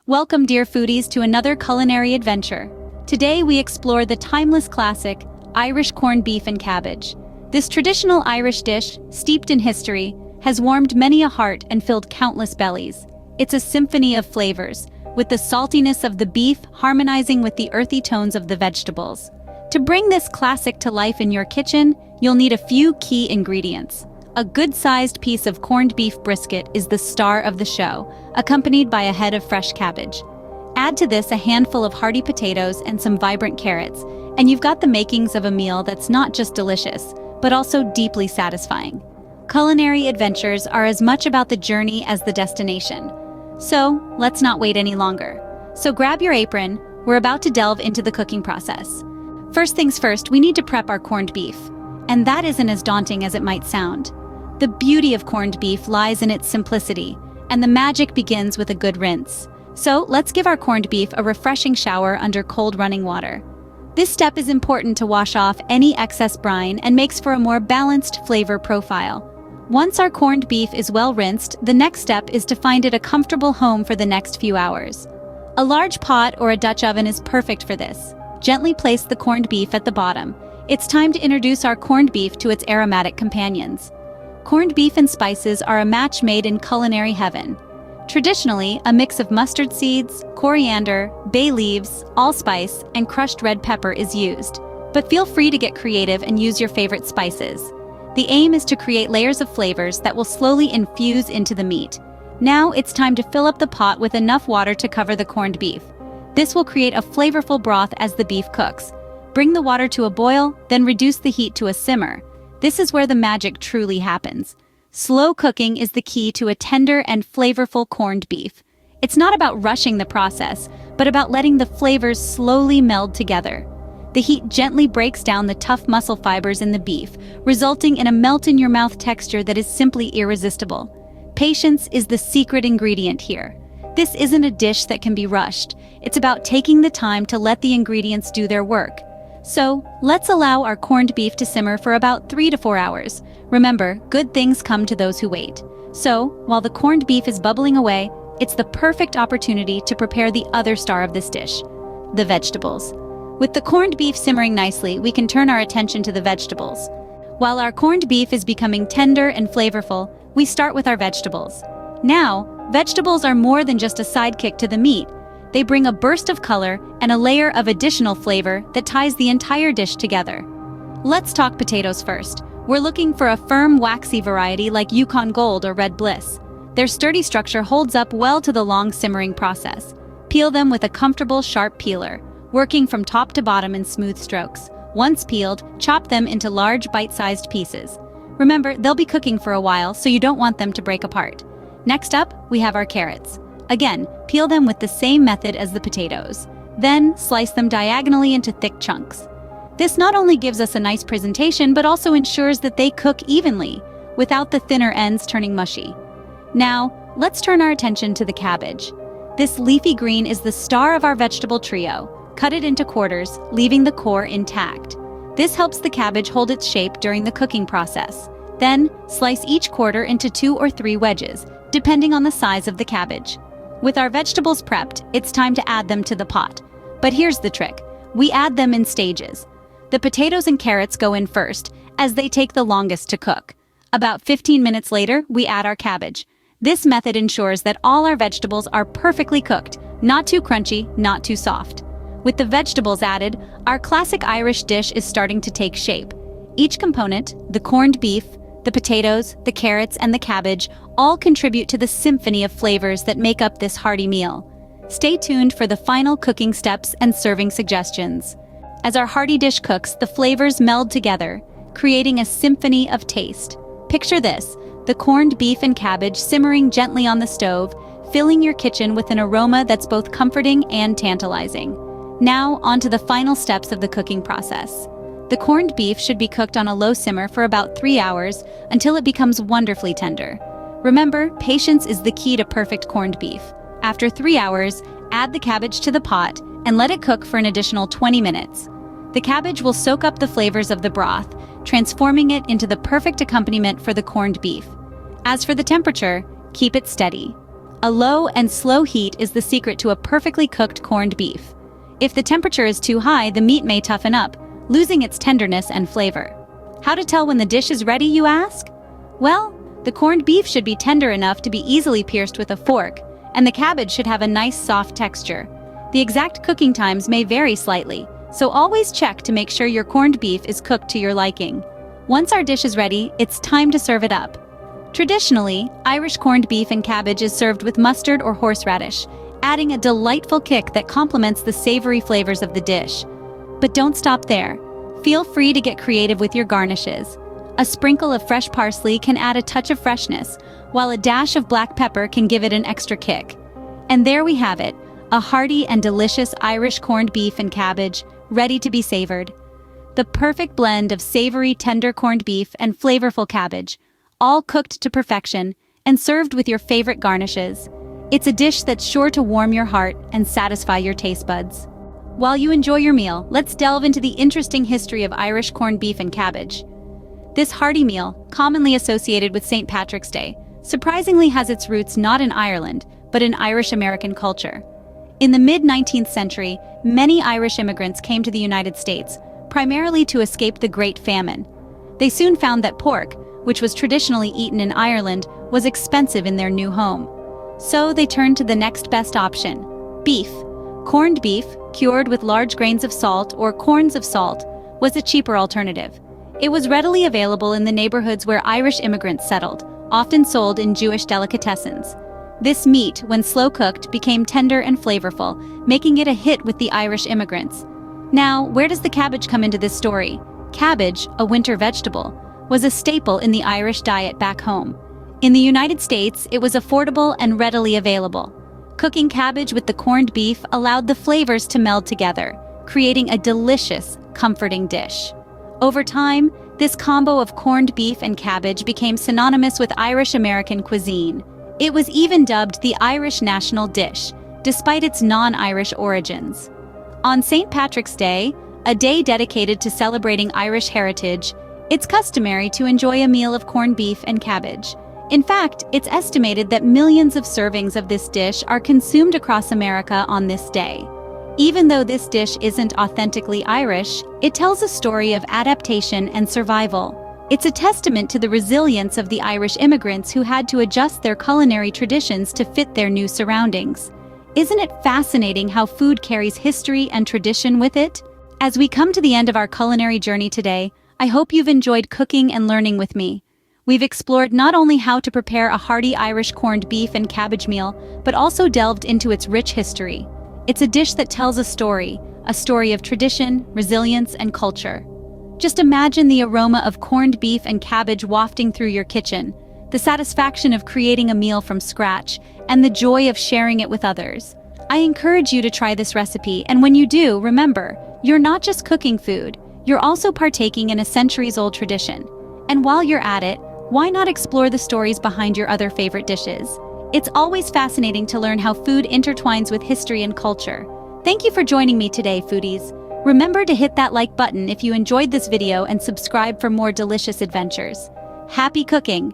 Welcome, dear foodies, to another culinary adventure. Today we explore the timeless classic, Irish corned beef and cabbage. This traditional Irish dish, steeped in history, has warmed many a heart and filled countless bellies. It's a symphony of flavors, with the saltiness of the beef harmonizing with the earthy tones of the vegetables. To bring this classic to life in your kitchen, you'll need a few key ingredients. A good-sized piece of corned beef brisket is the star of the show, accompanied by a head of fresh cabbage. Add to this a handful of hearty potatoes and some vibrant carrots, and you've got the makings of a meal that's not just delicious, but also deeply satisfying. Culinary adventures are as much about the journey as the destination. So, let's not wait any longer. So grab your apron, we're about to delve into the cooking process. First things first, we need to prep our corned beef. And that isn't as daunting as it might sound. The beauty of corned beef lies in its simplicity, and the magic begins with a good rinse. So let's give our corned beef a refreshing shower under cold running water. This step is important to wash off any excess brine and makes for a more balanced flavor profile. Once our corned beef is well rinsed, the next step is to find it a comfortable home for the next few hours. A large pot or a Dutch oven is perfect for this. Gently place the corned beef at the bottom. It's time to introduce our corned beef to its aromatic companions. Corned beef and spices are a match made in culinary heaven. Traditionally, a mix of mustard seeds, coriander, bay leaves, allspice, and crushed red pepper is used. But feel free to get creative and use your favorite spices. The aim is to create layers of flavors that will slowly infuse into the meat. Now it's time to fill up the pot with enough water to cover the corned beef. This will create a flavorful broth as the beef cooks. Bring the water to a boil, then reduce the heat to a simmer. This is where the magic truly happens. Slow cooking is the key to a tender and flavorful corned beef. It's not about rushing the process, but about letting the flavors slowly meld together. The heat gently breaks down the tough muscle fibers in the beef, resulting in a melt-in-your-mouth texture that is simply irresistible. Patience is the secret ingredient here. This isn't a dish that can be rushed. It's about taking the time to let the ingredients do their work. So, let's allow our corned beef to simmer for about 3 to 4 hours. Remember, good things come to those who wait. So, while the corned beef is bubbling away, it's the perfect opportunity to prepare the other star of this dish, the vegetables. With the corned beef simmering nicely, we can turn our attention to the vegetables. While our corned beef is becoming tender and flavorful, we start with our vegetables. Now, vegetables are more than just a sidekick to the meat. They bring a burst of color and a layer of additional flavor that ties the entire dish together. Let's talk potatoes first. We're looking for a firm, waxy variety like Yukon Gold or Red Bliss. Their sturdy structure holds up well to the long simmering process. Peel them with a comfortable, sharp peeler, working from top to bottom in smooth strokes. Once peeled, chop them into large, bite-sized pieces. Remember, they'll be cooking for a while, so you don't want them to break apart. Next up, we have our carrots. Again, peel them with the same method as the potatoes. Then, slice them diagonally into thick chunks. This not only gives us a nice presentation, but also ensures that they cook evenly, without the thinner ends turning mushy. Now, let's turn our attention to the cabbage. This leafy green is the star of our vegetable trio. Cut it into quarters, leaving the core intact. This helps the cabbage hold its shape during the cooking process. Then, slice each quarter into 2 or 3 wedges, depending on the size of the cabbage. With our vegetables prepped, it's time to add them to the pot. But here's the trick. We add them in stages. The potatoes and carrots go in first, as they take the longest to cook. About 15 minutes later, we add our cabbage. This method ensures that all our vegetables are perfectly cooked, not too crunchy, not too soft. With the vegetables added, our classic Irish dish is starting to take shape. Each component, the corned beef, the potatoes, the carrots, and the cabbage, all contribute to the symphony of flavors that make up this hearty meal. Stay tuned for the final cooking steps and serving suggestions. As our hearty dish cooks, the flavors meld together, creating a symphony of taste. Picture this, the corned beef and cabbage simmering gently on the stove, filling your kitchen with an aroma that's both comforting and tantalizing. Now, on to the final steps of the cooking process. The corned beef should be cooked on a low simmer for about 3 hours until it becomes wonderfully tender. Remember, patience is the key to perfect corned beef. After 3 hours, add the cabbage to the pot and let it cook for an additional 20 minutes. The cabbage will soak up the flavors of the broth, transforming it into the perfect accompaniment for the corned beef. As for the temperature, keep it steady. A low and slow heat is the secret to a perfectly cooked corned beef. If the temperature is too high, the meat may toughen up, losing its tenderness and flavor. How to tell when the dish is ready, you ask? Well, the corned beef should be tender enough to be easily pierced with a fork, and the cabbage should have a nice soft texture. The exact cooking times may vary slightly, so always check to make sure your corned beef is cooked to your liking. Once our dish is ready, it's time to serve it up. Traditionally, Irish corned beef and cabbage is served with mustard or horseradish, adding a delightful kick that complements the savory flavors of the dish. But don't stop there. Feel free to get creative with your garnishes. A sprinkle of fresh parsley can add a touch of freshness, while a dash of black pepper can give it an extra kick. And there we have it, a hearty and delicious Irish corned beef and cabbage, ready to be savored. The perfect blend of savory, tender corned beef and flavorful cabbage, all cooked to perfection and served with your favorite garnishes. It's a dish that's sure to warm your heart and satisfy your taste buds. While you enjoy your meal, let's delve into the interesting history of Irish corned beef and cabbage. This hearty meal, commonly associated with St. Patrick's Day, surprisingly has its roots not in Ireland, but in Irish-American culture. In the mid-19th century, many Irish immigrants came to the United States, primarily to escape the Great Famine. They soon found that pork, which was traditionally eaten in Ireland, was expensive in their new home. So they turned to the next best option: beef. Corned beef, cured with large grains of salt or corns of salt, was a cheaper alternative. It was readily available in the neighborhoods where Irish immigrants settled, often sold in Jewish delicatessens. This meat, when slow-cooked, became tender and flavorful, making it a hit with the Irish immigrants. Now, where does the cabbage come into this story? Cabbage, a winter vegetable, was a staple in the Irish diet back home. In the United States, it was affordable and readily available. Cooking cabbage with the corned beef allowed the flavors to meld together, creating a delicious, comforting dish. Over time, this combo of corned beef and cabbage became synonymous with Irish-American cuisine. It was even dubbed the Irish national dish, despite its non-Irish origins. On St. Patrick's Day, a day dedicated to celebrating Irish heritage, it's customary to enjoy a meal of corned beef and cabbage. In fact, it's estimated that millions of servings of this dish are consumed across America on this day. Even though this dish isn't authentically Irish, it tells a story of adaptation and survival. It's a testament to the resilience of the Irish immigrants who had to adjust their culinary traditions to fit their new surroundings. Isn't it fascinating how food carries history and tradition with it? As we come to the end of our culinary journey today, I hope you've enjoyed cooking and learning with me. We've explored not only how to prepare a hearty Irish corned beef and cabbage meal, but also delved into its rich history. It's a dish that tells a story of tradition, resilience, and culture. Just imagine the aroma of corned beef and cabbage wafting through your kitchen, the satisfaction of creating a meal from scratch, and the joy of sharing it with others. I encourage you to try this recipe, and when you do, remember, you're not just cooking food, you're also partaking in a centuries-old tradition. And while you're at it, why not explore the stories behind your other favorite dishes? It's always fascinating to learn how food intertwines with history and culture. Thank you for joining me today, foodies. Remember to hit that like button if you enjoyed this video and subscribe for more delicious adventures. Happy cooking!